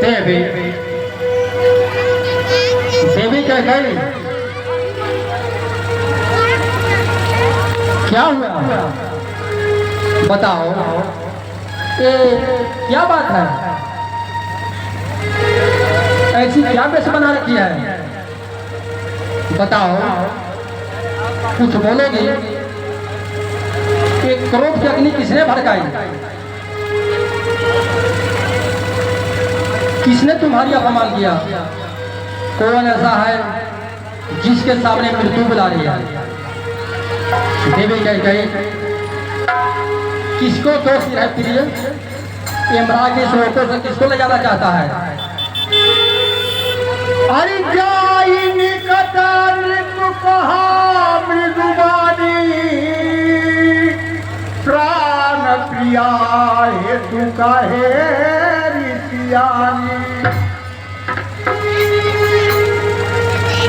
देवी देवी कह गई, क्या हुआ बताओ, ये क्या बात है? ऐसी क्या वेश बना रखी है? बताओ, कुछ बोलोगी? कि क्रोध की अग्नि किसने भड़काई? किसने तुम्हारी अपमान किया? कौन ऐसा है जिसके सामने मृत्यु बुला रही है? देवी कह गई, किसको दोष है प्रिय? यमराज के श्लोकों से किसको ले जाना चाहता है? अरे जाई निकटन तू कहा मृदुबानी, प्राण प्रिया हे तू कहे ऋषियानी।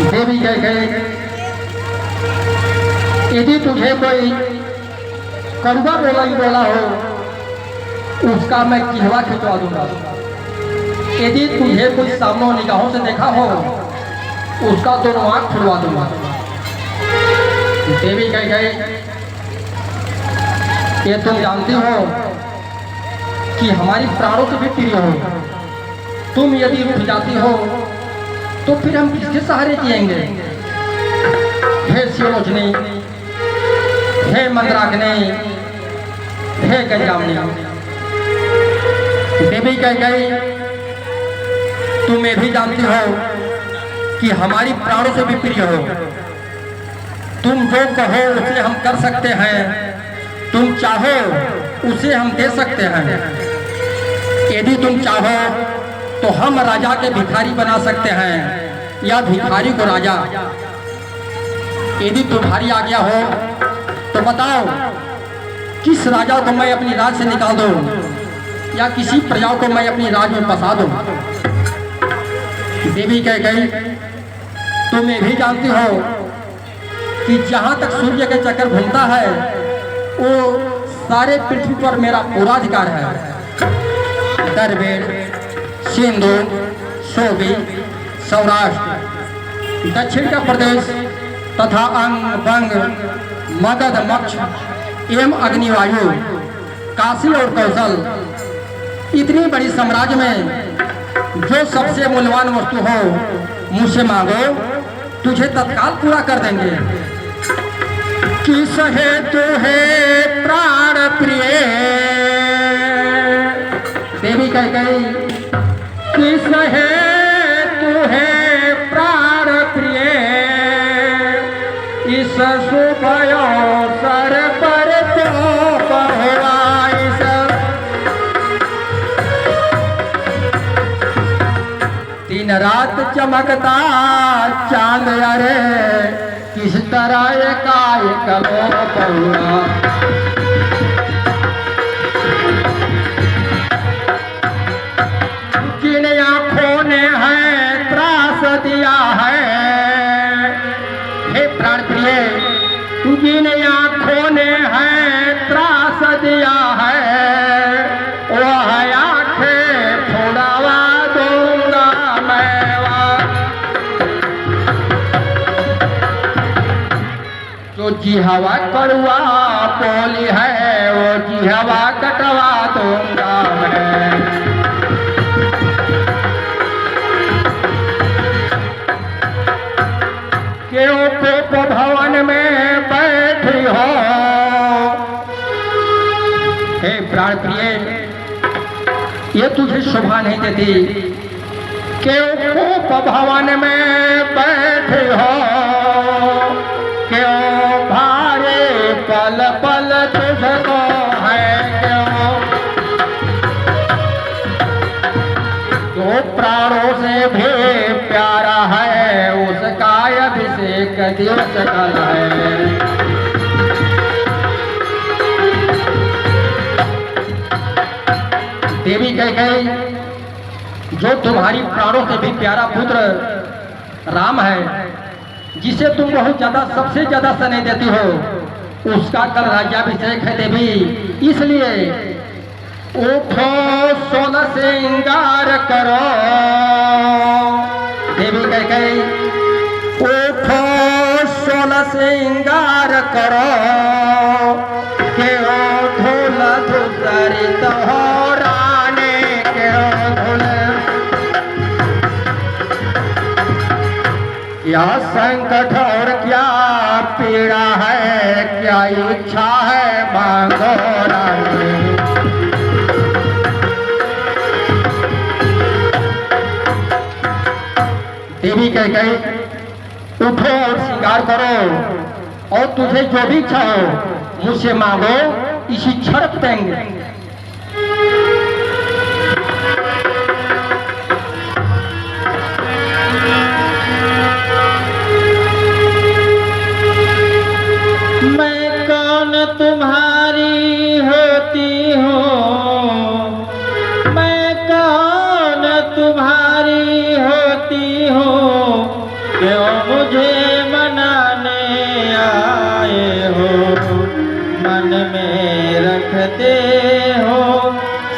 देवी कह गई, यदि तुझे कोई कड़वा बोला हो उसका मैं किहवा खिंचवा दूंगा। यदि तुझे कुछ सामने निगाहों से देखा हो उसका दोनों आंख छुड़वा दूंगा। देवी कह गई, ये तुम जानती हो कि हमारी प्राणों से भी प्रिय हो। तुम यदि रुठ जाती हो तो फिर हम किसके सहारे जिएंगे? हे शिवलोचनी, हे मंदाकिनी, हे गंजामनी। देवी कह गई, तुम ये भी जानती हो कि हमारी प्राणों से भी प्रिय हो। तुम जो कहो उसे हम कर सकते हैं, तुम चाहो उसे हम दे सकते हैं। यदि तुम चाहो तो हम राजा के भिखारी बना सकते हैं या भिखारी को राजा। यदि तुम्हारी आज्ञा हो तो बताओ, किस राजा को मैं अपनी राज से निकाल दूं या किसी प्रजा को मैं अपनी राज में बसा दूं? देवी कह गई, तुम ये भी जानती हो कि जहां तक सूर्य के चक्कर घूमता है वो सारे पृथ्वी पर मेरा पूरा अधिकार है। दरबेड़, सिंधु, सोबी, सौराष्ट्र, दक्षिण का प्रदेश तथा अंग बंग, मगध, मक्ष एवं अग्निवायु, काशी और कौशल, इतनी बड़ी साम्राज्य में जो सबसे मूल्यवान वस्तु हो मुझसे मांगो, तुझे तत्काल पूरा कर देंगे। किस हेतु है प्राण प्रिय? देवी कह गई, किस हेतु है प्राण प्रिय? इस शुभ अवसर पर तो कहवाई सब। दिन रात चमकता चांद, अरे किस तरह एकाएक लो पहुआ। जिन आंखों ने है त्रास दिया है, हे प्राण प्रिय, जिन आंखों ने है त्रास दिया है, वह आंखें फोड़वा दूंगा मैं। जो जिहवा कड़वा बोली है वो जिहवा कटवा दूंगा मैं। क्यों कोप भवन में बैठी हो? हे प्राण प्रिय, ये तुझे शोभा नहीं देती। क्यों कोप भवन में बैठी हो? क्यों भारे पल पल तुझको है? क्यों जो प्राणों से भी प्यारा है उसका अभिषेक दिवस कल है। देवी कह गई, जो तुम्हारी प्राणों से भी प्यारा पुत्र राम है, जिसे तुम बहुत ज्यादा सबसे ज्यादा स्नेह देती हो, उसका कल राज्याभिषेक है देवी, इसलिए उठो सोना श्रृंगार करो। देवी कह गई उठो सोना श्रृंगार करो, के ढोल धुतरी तोहराने के ढोल। क्या संकट और क्या पीड़ा है, क्या इच्छा है मांगो रानी। देवी कह गई उठो और श्रृंगार करो, और तुझे जो भी इच्छा हो मुझसे मांगो, इसी क्षण देंगे। मैं कौन तुम्हारी होती हूँ, मैं कौन तुम्हारी होती हूँ, क्यों मुझे मनाने आए हो। मन में रखते हो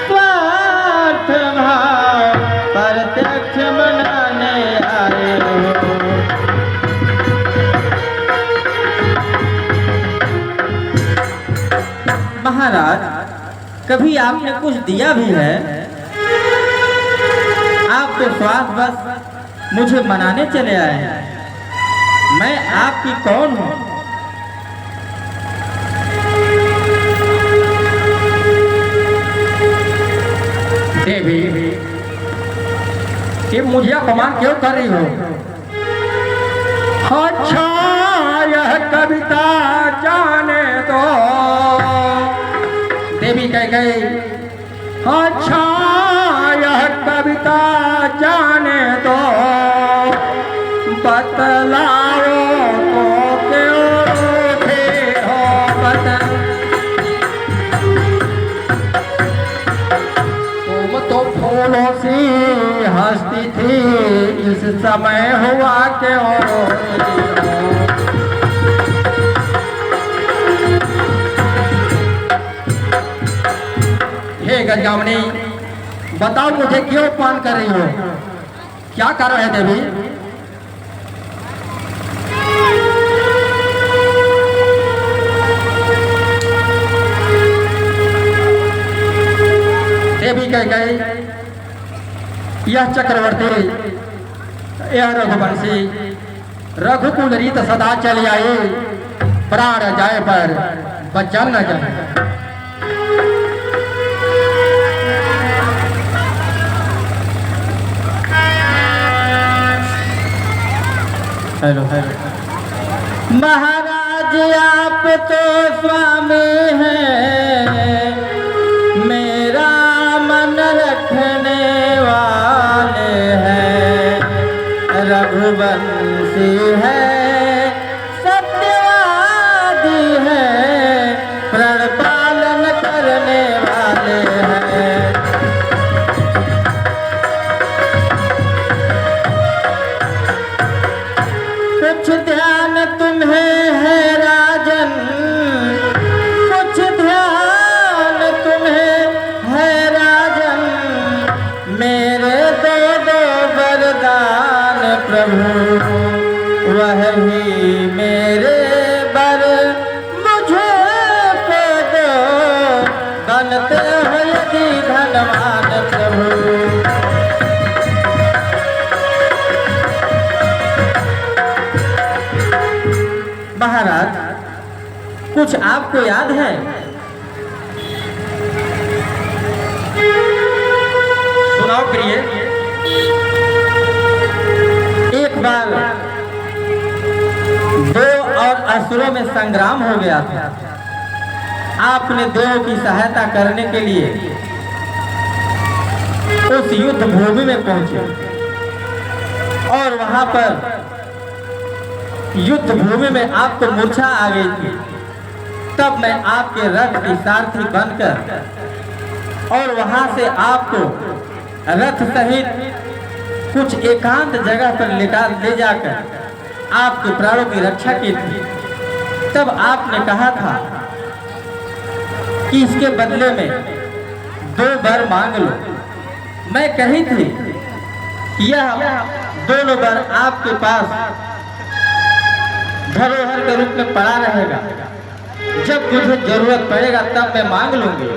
स्वार्थ भाव, प्रत्यक्ष मनाने आए हो। महाराज, कभी आपने कुछ दिया भी है? आप तो स्वार्थ बस मुझे मनाने चले आए हैं। मैं आपकी कौन हूँ? देवी, ये मुझे अपमान क्यों कर रही हो? अच्छा यह कविता जाने दो। देवी कह गई अच्छा यह कविता जाने दो, बतलाओ तो क्यों रूठे हो तुम तो फूलों सी हंसती थी, इस समय हुआ क्यों रोती हो। हे गंगामणि, बताओ मुझे क्यों अपमान कर रही हो? क्या कारण है देवी? देवी कह गई यह चक्रवर्ती, यह रघुवंशी, रघुकुल रीत सदा चली आई, प्राण जाए पर बचन न जाए। Hello hello. महाराज आप तो स्वामी हैं, मेरा मन रखने वाले हैं। रघुवंशी है, सत्यवादी है, प्रण पालन करने वाले हैं। कुछ ध्यान तुम्हें है राजन, कुछ ध्यान तुम्हें है राजन, मेरे दो दो वरदान प्रभु, वही मेरे बर मुझे को दो, बनते हो यदि धनवान प्रभु। महाराज, कुछ आपको याद है? सुनाओ प्रिय। एक बार देव और असुरों में संग्राम हो गया था। आपने देव की सहायता करने के लिए उस युद्ध भूमि में पहुंचे और वहां पर युद्ध भूमि में आपको मूर्छा आ गई थी। तब मैं आपके रथ की सारथी बनकर और वहां से आपको रथ सहित कुछ एकांत जगह पर ले जाकर आपके प्राणों की रक्षा की थी। तब आपने कहा था कि इसके बदले में 2 वर मांग लो। मैं कही थी कि यह दोनों वर आपके पास धरोहर के रूप में पड़ा रहेगा, जब मुझे जरूरत पड़ेगा तब मैं मांग लूंगी।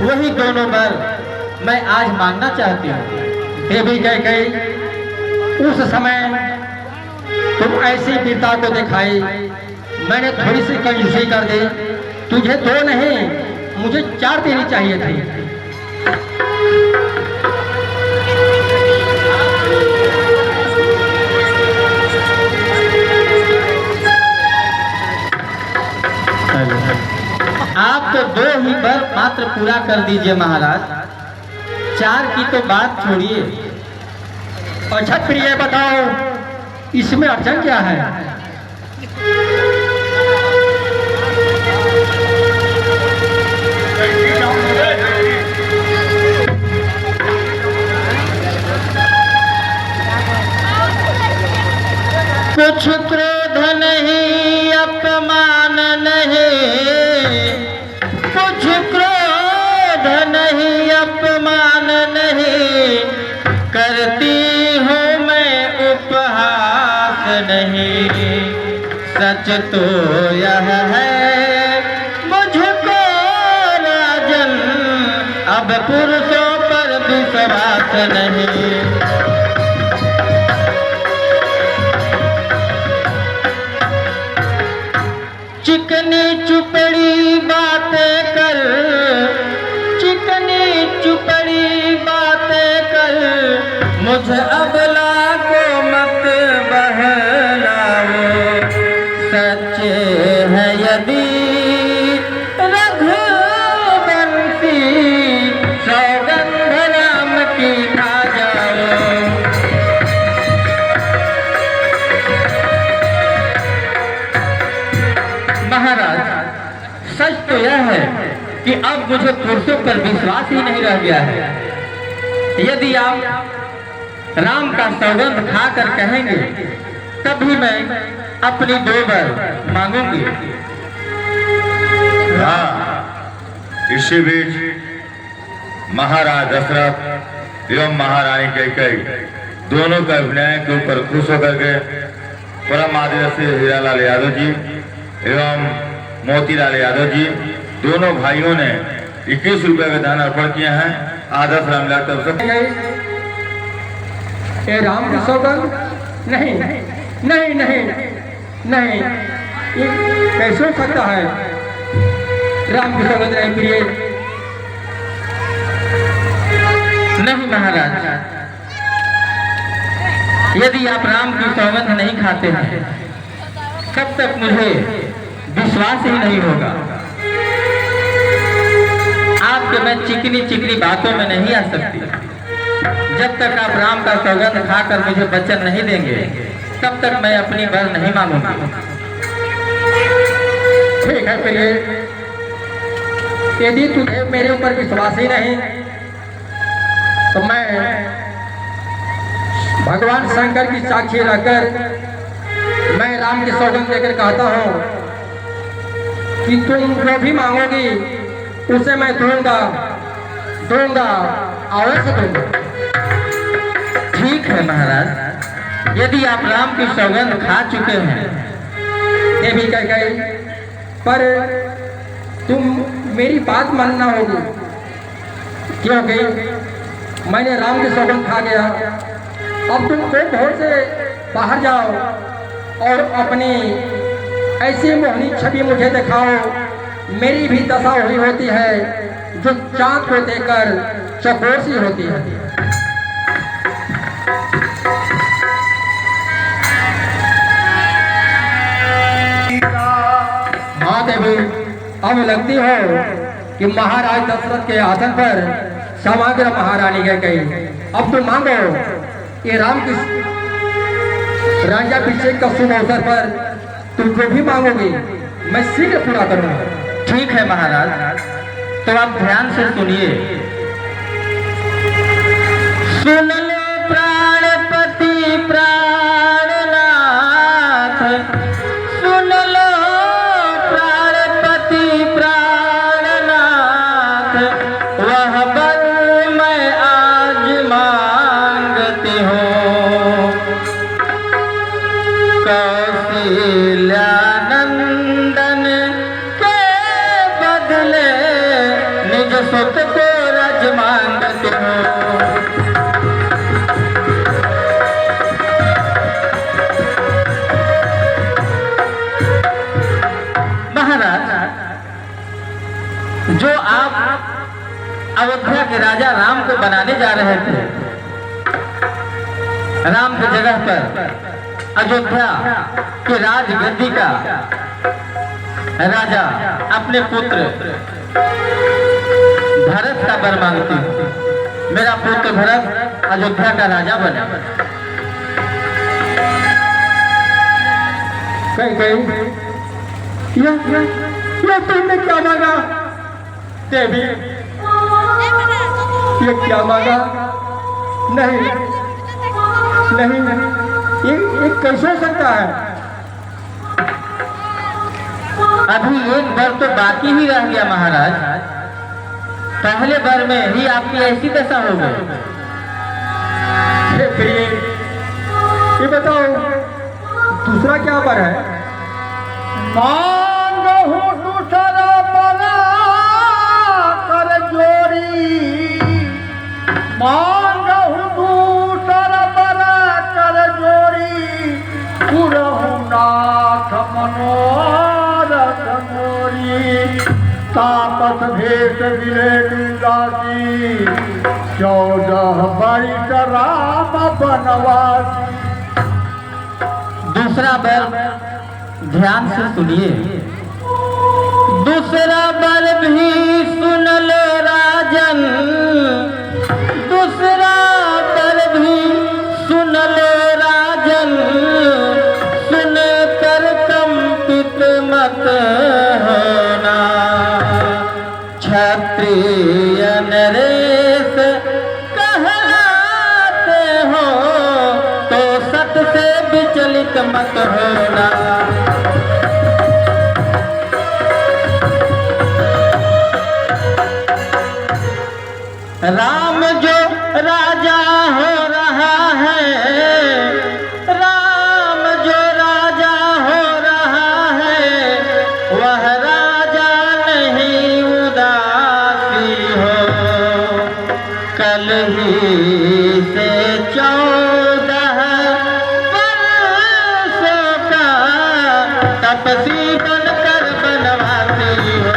वही दोनों वर मैं आज मांगना चाहती हूँ। देवी कैकेयी, उस समय तुम ऐसी वीरता को दिखाई, मैंने थोड़ी सी कंजूसी कर दी। तुझे 2 नहीं, मुझे 4 देनी चाहिए थी। आप तो 2 ही वर मात्र पूरा कर दीजिए महाराज, 4 की तो बात छोड़िए। अच्छा प्रिय, बताओ इसमें अड़चन क्या है? कुछ क्रोध नहीं, अपमान नहीं, कुछ क्रोध नहीं, अपमान नहीं, करती हूँ मैं उपहास नहीं। सच तो यह है मुझको राजन, अब पुरुषों पर विश्वास नहीं। चिकनी चुपड़ी बातें कर, चिकनी चुपड़ी बातें कर, मुझे अबला को मत बहलाओ। सच है यदि रघुवंशी, सौगंध राम की खा जाओ। महाराज, सच तो यह है कि अब मुझे पुरुषों पर विश्वास ही नहीं रह गया है। यदि आप राम का सौगंध खाकर कहेंगे तभी मैं अपनी 2 वर मांगूंगी। हाँ, इसी बीच महाराज दशरथ एवं महारानी कैकेयी दोनों का अभिनय के ऊपर खुश होकर के परम आदरणीय श्री हीरालाल यादव जी एवं मोतीलाल यादव जी दोनों भाइयों ने 21 रुपए का दान अर्पण किए हैं। आदर्श रामलाल तरफ से। ये राम की सौगंध नहीं, नहीं नहीं नहीं, ये कैसे हो सकता है? राम की सौगंध नहीं प्रिय। नहीं महाराज, यदि आप राम की सौगंध नहीं खाते हैं तब तक मुझे विश्वास ही नहीं होगा। आपके मैं चिकनी चिकनी बातों में नहीं आ सकती। जब तक आप राम का सौगंध खाकर मुझे वचन नहीं देंगे तब तक मैं अपनी वर नहीं मांगूंगा। ठीक है प्रिय, यदि तुझे मेरे ऊपर विश्वास ही नहीं तो मैं भगवान शंकर की साक्षी रहकर मैं राम की सौगंध लेकर कहता हूँ कि तुम जो भी मांगोगी उसे मैं दूंगा, दूंगा, अवश्य दूंगा। ठीक है महाराज, यदि आप राम की सौगंध खा चुके हैं। देवी कैकेयी, पर तुम मेरी बात मानना होगी, क्योंकि मैंने राम की सौगंध खा गया। अब तुम कोई भोर से बाहर जाओ और अपनी ऐसी मोहनी छवि मुझे दिखाओ। मेरी भी दशा हुई होती है जो चाँद को देखकर चकोर सी होती है। हाँ देवी, अब लगती हो कि महाराज दशरथ के आसन पर समग्र महारानी कैकेयी। अब तुम मांगो, ये राम की राज्याभिषेक का शुभ अवसर पर तुम जो भी मांगोगे मैं शीघ्र पूरा करूंगा। ठीक है महाराज, तो आप ध्यान से सुनिए। सुन लो प्राणपति प्राणनाथ, सुन लो कौशल्यानंदन के बदले निज सुत को रज मांगते हो। महाराज, जो आप अयोध्या के राजा राम को बनाने जा रहे थे, राम की जगह पर अयोध्या के राजगद्दी का राजा अपने पुत्र भरत का वर मांगती हूँ। मेरा पुत्र भरत अयोध्या का राजा बने। कहीं यह तुमने क्या मांगा देवी? ये क्या मांगा? नहीं नहीं, ये कैसे हो सकता है? अभी एक वर तो बाकी ही रह गया महाराज। पहले वर में ही आपकी ऐसी दशा हो गई। हे प्रिय, ये बताओ दूसरा क्या वर है? मांगहु दूसरा बना कर जोरी, मांगहु दूसरा बना कर जोरी, पुरहु नाथ मनोरथ मोरी, तापस भेष विलेट दासी, 14 वर्ष राम बनवासी। दूसरा वर ध्यान से सुनिए। दूसरा वर भी सुन लो राजन, दूसरा वर भी सुन लो राजन, सुन कर कंपित मत होना। क्षत्रिय नरेश कहलाते हो तो सत से विचलित मत होना। राम जो राजा हो रहा है, राम जो राजा हो रहा है, वह राजा नहीं उदासी हो। कल ही से 14 वर्षों का तपसी बनकर बनवाती हो।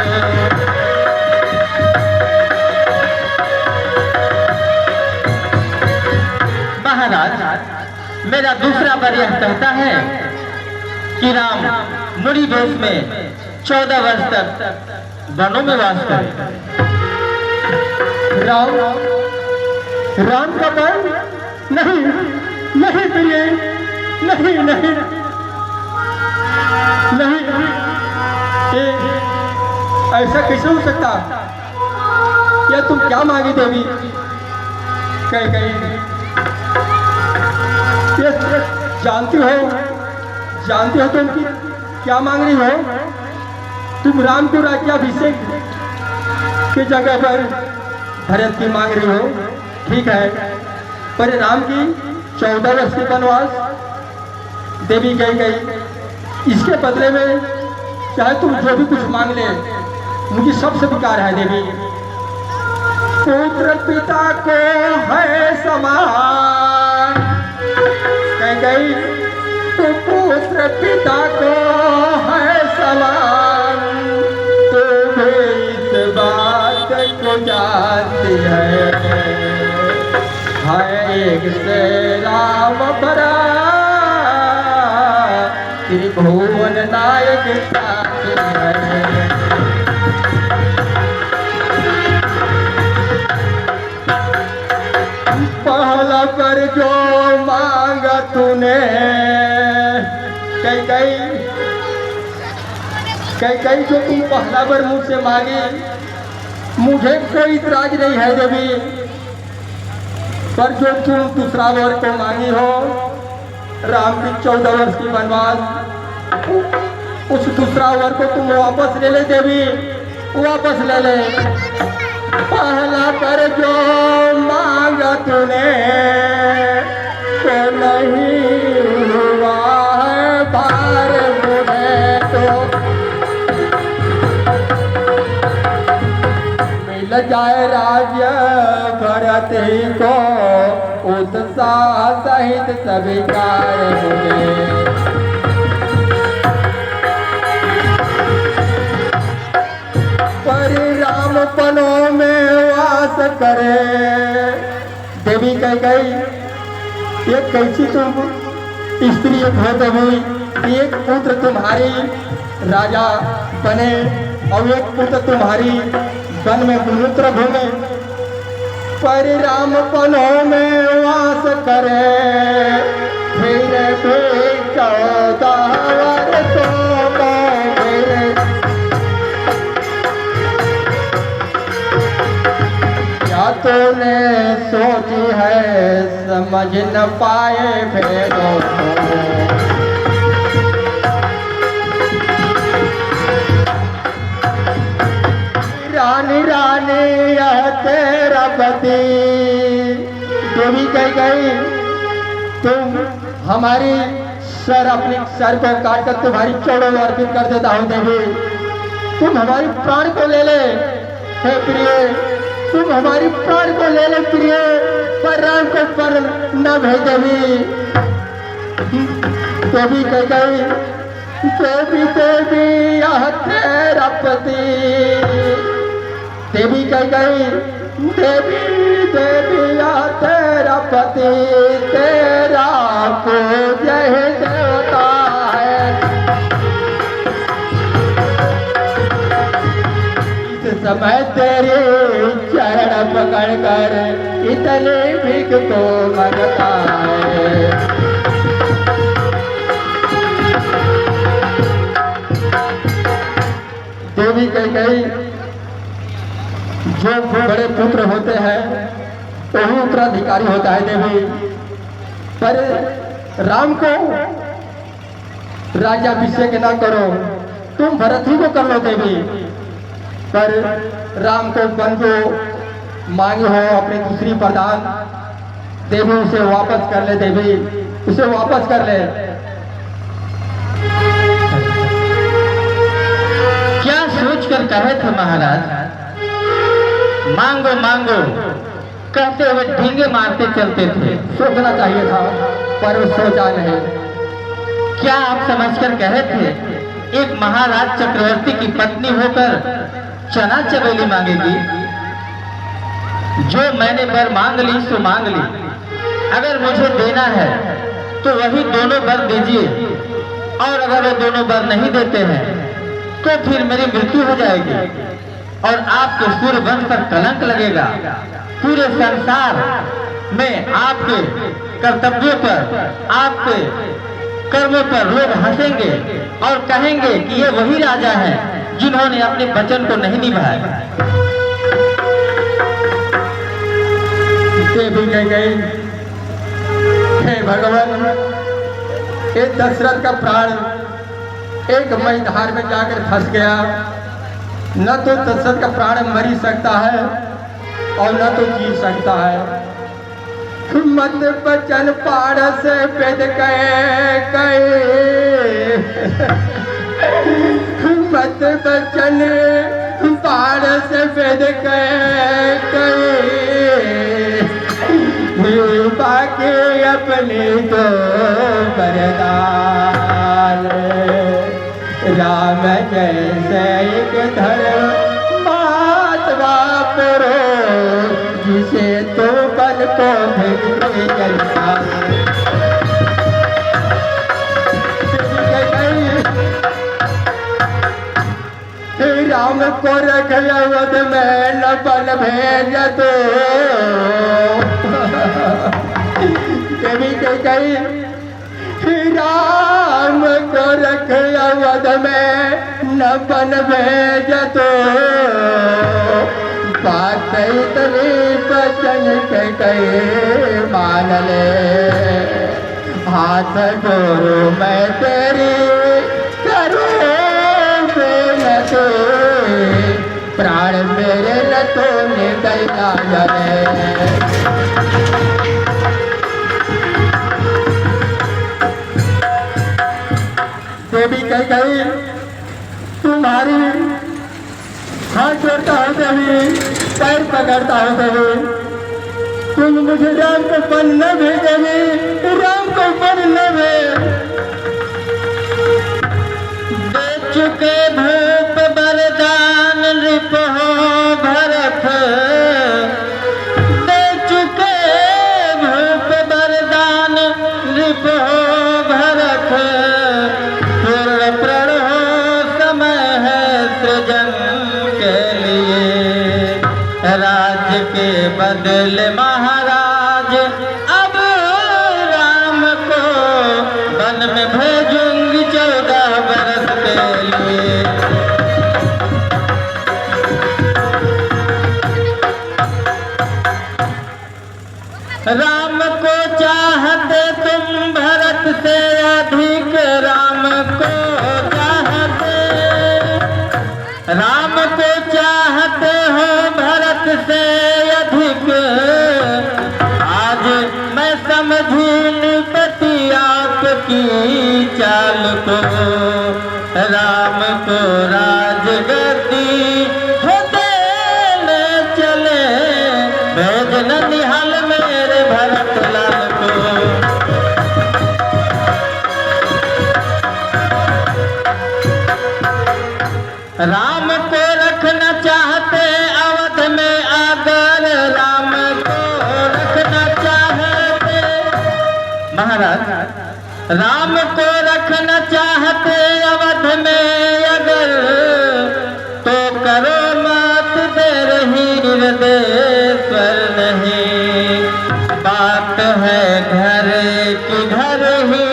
महाराज, मेरा दूसरा वर यह कहता है कि राम मुनि वेश में 14 वर्ष तक वनों में वास करे। राम का वर? नहीं नहीं प्रिय, नहीं नहीं नहीं, ऐसा कैसे हो सकता? या तुम क्या मांगी देवी? कहीं ये जानती हो तुम कि क्या मांग रही हो? तुम राम को राज्याभिषेक की जगह पर भरत की मांग रही हो, ठीक है, पर राम की 14 वर्ष की वनवास देवी गई, इसके बदले में चाहे तुम जो भी कुछ मांग ले, मुझे सब स्वीकार है देवी। पुत्र पिता को है समान, गई तो पुत्र पिता को है समान, तो भी इस बात को जानती है एक से राम बरा त्रिभुवन नायक साथी है। पहला कर जो मांगा तूने, कई जो तुम पहला बार मुझसे मांगी, मुझे कोई इतराज नहीं है देवी, पर जो तुम दूसरा वर को मांगी हो, राम की 14 वर्ष की वनवास, उस दूसरा वर को तुम वापस ले ले देवी, वापस ले ले। पहला कर जो मांगा तूने तो नहीं हुआ है बार मिल जाए राज्य भरत ही को उत्साह सहित सभी कार्य होंगे। परिराम पनों में वास करे। देवी कह गई ये कैसी तुम स्त्री होते हुई, एक पुत्र तुम्हारी राजा बने और एक पुत्र तुम्हारी वन में मूत्र घूमे। परिराम पनों में वास करे फिर भी 14 वर्षों में मेरे। क्या तूने सोची है समझ न पाए भेदों को। रानी रानी यह तेरा पति। देवी कह गई तुम हमारी सर अपनी सर को काट कर तुम्हारी चौड़ों में अर्पित कर देता हूँ। देवी तुम हमारी प्राण को ले ले हे प्रिय, तुम हमारी प्राण को ले ले प्रिय, पर राम को पर न भेज। देवी देवी कह गई देवी देवी यह तेरा पति। देवी कह गई देवी देवी यह तेरा पति, तेरा पूज्य देवता है। इस समय तेरे चरण पकड़ कर इतने भीख को मांगता है। देवी कह गई जो बड़े पुत्र होते हैं वही उत्तराधिकारी होता है। देवी पर राम को राज्याभिषेक न करो, तुम भरत ही को कर लो। देवी पर राम को बन जो मांगी हो अपनी दूसरी प्रधान, देवी उसे वापस कर ले। देवी उसे वापस कर ले। क्या सोचकर कहे थे महाराज, मांगो मांगो कहते हुए ढींगे मारते चलते थे। सोचना चाहिए था पर वो सोचा नहीं। क्या आप समझकर कहे थे एक महाराज चक्रवर्ती की पत्नी होकर चना चबेली मांगेगी? जो मैंने वर मांग ली सो मांग ली, अगर मुझे देना है तो वही दोनों वर दीजिए, और अगर वो दोनों वर नहीं देते हैं तो फिर मेरी मृत्यु हो जाएगी और आपके सूर्य वंश पर कलंक लगेगा। पूरे संसार में आपके कर्तव्यों पर, आपके कर्मों पर लोग हंसेंगे और कहेंगे कि ये वही राजा हैं जिन्होंने अपने वचन को नहीं निभाया। देवी कह गई हे भगवान, ये दशरथ का प्राण एक मझधार में जाकर फंस गया। न तो दशरथ का प्राण मर ही सकता है और न तो जी सकता है। मत बचन पाड़ से पेद कहे मत बचन पाड़ से पेद कहे बाकी अपने तो बरदान। राम जैसे एक धर्म महात्मा पुरो, जिसे तो बल को भेजते जनता। राम को रख अवध में न बल भेज दो। देवी कह गई राम को रख अवध में न बन भेज तो। बात इतनी बचन के कहे मान ले, हाथ जोड़ो मैं तेरी करूँ बेनती, प्राण मेरे न तो निकल जाए। देवी कह गई तुम्हारी हाथ जोड़ता हूँ देवी, पैर पकड़ता हूँ देवी, तुम मुझे राम को बन न भेजेगी, राम को बन न भेज। दे चुके भूप बरदान नृप हो भरत, दे चुके भूप बरदान नृप हो भरत, पूर्ण प्रण हो समय है सृजन के लिए, राज्य के बदले महाराज अब राम को वन में भेजूंगी 14 बरस के लिए। राम को चाहते तुम भरत से अधिक, राम को चाहते, राम को चाहते हो भरत से अधिक, आज मैं समझी निपति आपकी चाल को, राम को राजगद्दी हो देने चले, भेज ननिहाल मेरे भरत लाल को। राम को रखना चाहते अवध में आगर, राम को रखना चाहते महाराज, राम को रखना चाहते अवध में अगर, तो करो मत दे रही निर्देश्वर नहीं, बात है घर की घर ही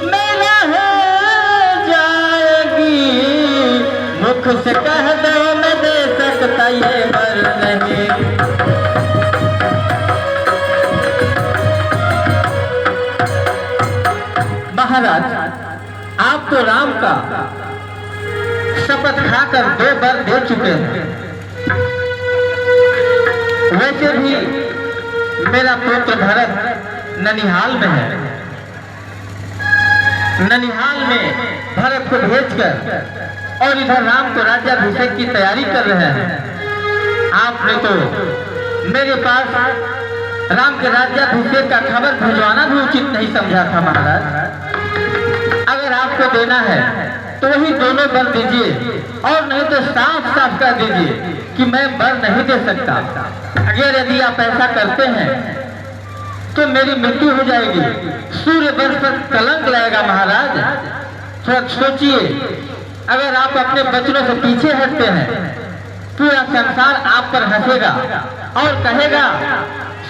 में रह जाएगी, मुख से कह दो मैं दे सकता ये वर नहीं। महाराज आप तो राम का शपथ खाकर 2 वर दे चुके हैं, वैसे भी मेरा पुत्र भरत ननिहाल में है, ननिहाल में भरत को भेजकर और इधर राम को राज्याभिषेक की तैयारी कर रहे हैं। आपने तो मेरे पास राम के राज्याभिषेक का खबर भिजवाना भी उचित नहीं समझा था महाराज। अगर आपको देना है तो वही दोनों वर दीजिए, और नहीं तो साफ साफ कह दीजिए कि मैं वर नहीं दे सकता। अगर यदि आप ऐसा करते हैं तो मेरी मृत्यु हो जाएगी, सूर्य वंश पर कलंक लगेगा महाराज। थोड़ा सोचिए, अगर आप अपने बचनों से पीछे हटते हैं पूरा संसार आप पर हंसेगा और कहेगा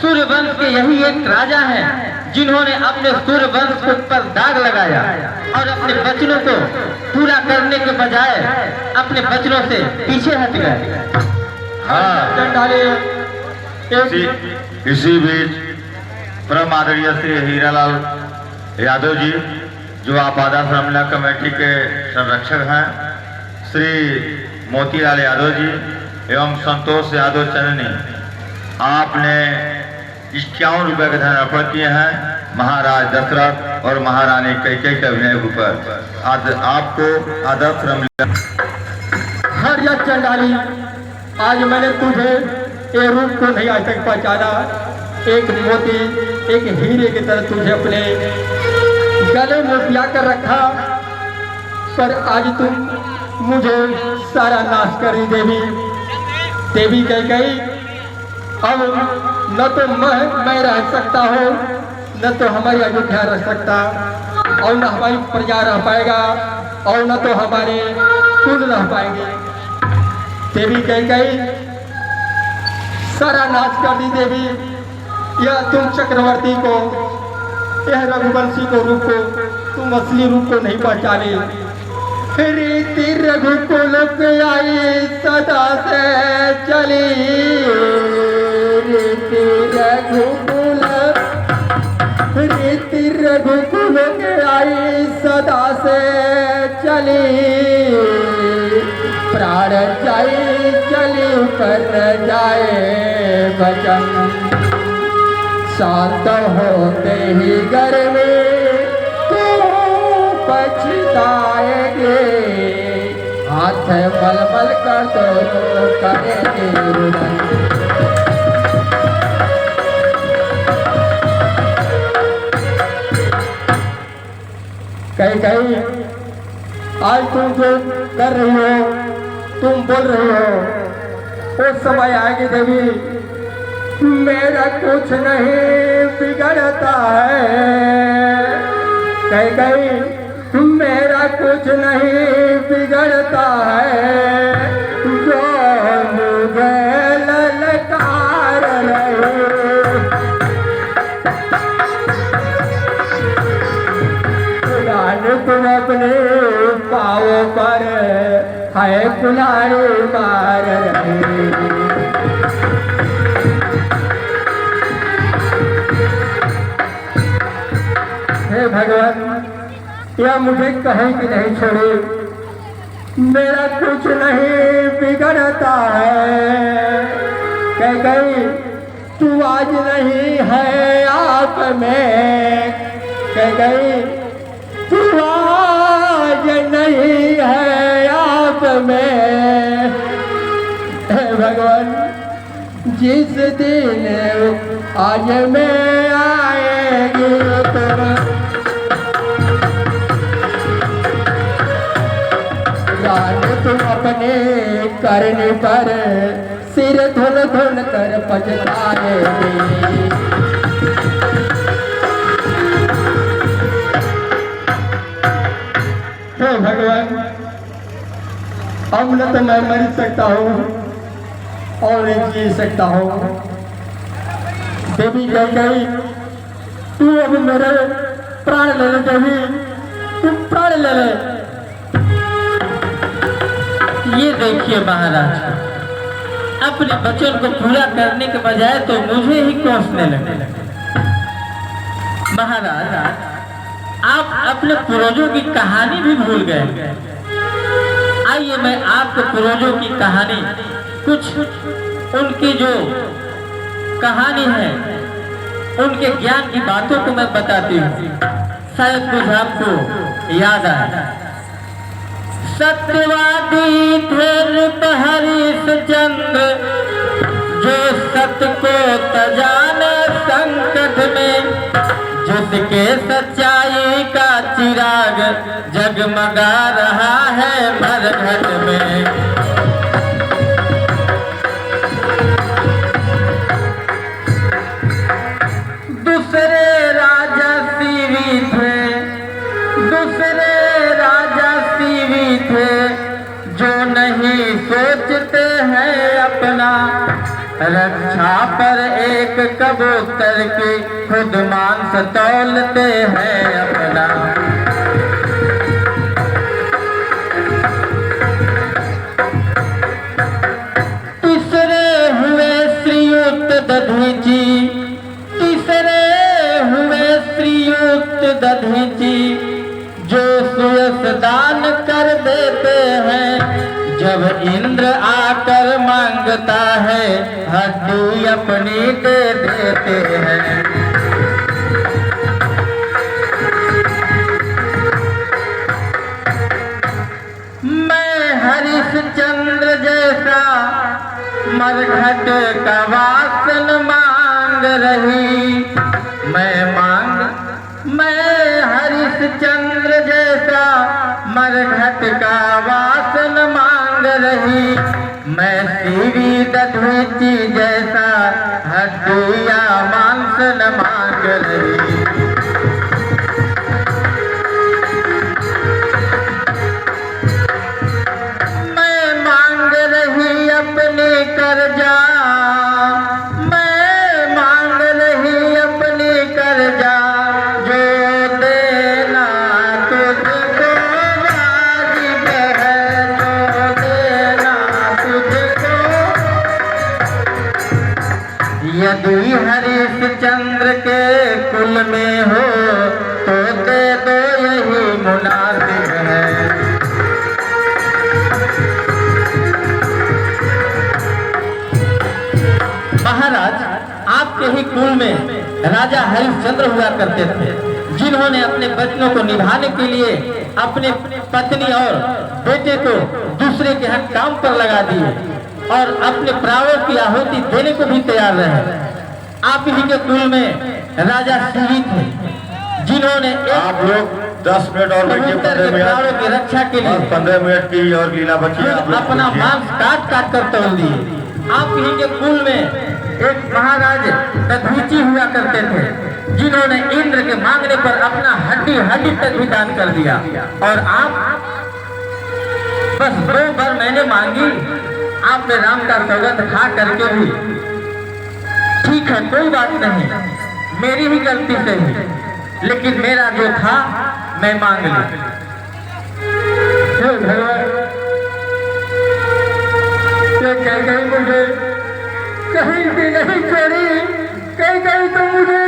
सूर्यवंश के यही एक राजा हैं जिन्होंने अपने सूर्यवंश के ऊपर दाग लगाया और अपने बचनों को पूरा करने के बजाय अपने बचनों से पीछे हट गए। हाँ, इसी बीच परम आदरणीय श्री हीरालाल यादव जी जो आपादा श्रमला कमेटी के संरक्षक हैं, श्री मोतीलाल यादव जी एवं संतोष यादव चंदनी, आपने 51 रुपये का धन अर्पण किए हैं महाराज दशरथ और महारानी कैकेयी के अभिनय ऊपर। आपको आदर्श रामलीला। हर चंडाली, आज मैंने तुझे ये रूप को नहीं आज तक पहचाना। एक मोती, एक हीरे की तरह तुझे अपने गले में पिया कर रखा, पर आज तुम मुझे सारा नाश करी देवी। देवी कैकेयी, अब न तो मैं रह सकता हूँ, न तो हमारी अयोध्या रह सकता, और न हमारी प्रजा रह पाएगा, और न तो हमारे कुल रह पाएंगे। देवी कैकेयी, सारा नाश कर दी देवी। यह तुम चक्रवर्ती को, यह रघुवंशी को रूप को, तुम असली रूप को नहीं पहचाने। रीति रघुकुल पे आई सदा से चली, रीति रघुकुल, रीति रघुकुल के आई सदा से चली, प्राण जाई चली पर जाए वचन, शांत होते ही गर्वे तो पछताएंगे, हाथ है मलमल का तो करे रुदन। कहीं आज तुम जो कर रही हो, तुम बोल रही हो, उस समय आएगी देवी मेरा कुछ नहीं बिगड़ता है। कहीं मेरा कुछ नहीं बिगड़ता है, जो मुझे ललकार रहे। तुम अपने पाँव पर है कुल्हाड़ी मार रहे। हे भगवान, यह मुझे कहीं की नहीं छोड़ी, मेरा कुछ नहीं बिगड़ता है। कहीं तू आज नहीं है आप में, कहीं तू आज नहीं है आप में। हे भगवान, जिस दिन आज में आएगी तुम, तुम अपने करने पर सिर धुल धुल कर पछताएगी। हे भगवान, अब न तो मैं मर सकता हूँ और नहीं जी सकता हूँ। देवी कह गई तू अब मेरे प्राण ले ले। देवी तू प्राण ले ले। ये देखिए महाराज, अपने वचन को पूरा करने के बजाय तो मुझे ही कोसने लगे। महाराज, आप अपने पूर्वजों की कहानी भी भूल गए। आइए मैं आपको पूर्वजों की कहानी, कुछ उनकी जो कहानी है, उनके ज्ञान की बातों को मैं बताती हूँ, शायद कुछ आपको याद आए। सत्यवादी थे हरिश्चंद्र, जो सत्य को तजाने संकट में, जिसके सच्चाई का चिराग जगमगा रहा है मरघट में। दूसरे राजा सीवी थे, दूसरे राजा सीवी थे, जो नहीं सोचते हैं अपना, रक्षा पर एक कबूतर की खुद मांस तौलते हैं अपना। तीसरे हुए श्रीयुक्त दधीची, तीसरे हुए श्रीयुक्त दधीची, जो सुयस दान कर देते हैं, जब इंद्र आकर मांगता है हड्डी अपनी दे देते हैं। मैं हरिश्चंद्र जैसा मरघट का वासन मांग रही, मैं हरिश्चंद्र जैसा मरघट का वासन मांग रही, मैं सीवी दधीची जैसा हड्डिया मांस न मांग रही। मैं मांग रही अपनी कर्जा, मैं मांग रही अपनी कर्जा, जो देना तुझको वाजिब है, जो देना तुझको। यदि हरिश्चंद्र के कुल में हो तो दे दो, यही मुनासिब है। महाराज, आपके ही कुल में राजा हरिश्चंद्र हुआ करते थे, जिन्होंने अपने वचनों को निभाने के लिए अपने पत्नी और बेटे को दूसरे के यहाँ काम पर लगा दिए और अपने प्राणों की आहुति देने को भी तैयार रहे। आप ही के कुल में राजा शिवी थे, जिन्होंने आप लोग 10 मिनट और बैठिए, कबूतर के प्राणों की रक्षा के लिए 15 मिनट की और लीला बची है। आप लोग अपना पूछिए। मांस काट काट कर तोड़ दिए। आप ही के कुल में एक महाराज दधीची हुआ करते थे, जिन्होंने इंद्र के मांगने पर अपना हड्डी हड्डी तक भी दान कर दिया। और आप बस 2 बार मैंने मांगी, आपने राम का सौगंध खा करके भी ठीक है, कोई बात नहीं, मेरी ही गलती से ही, लेकिन मेरा जो था मैं मांग ली। हे भगवान, ये कहीं मुझे कहीं भी नहीं छोड़ी, कहीं तो मुझे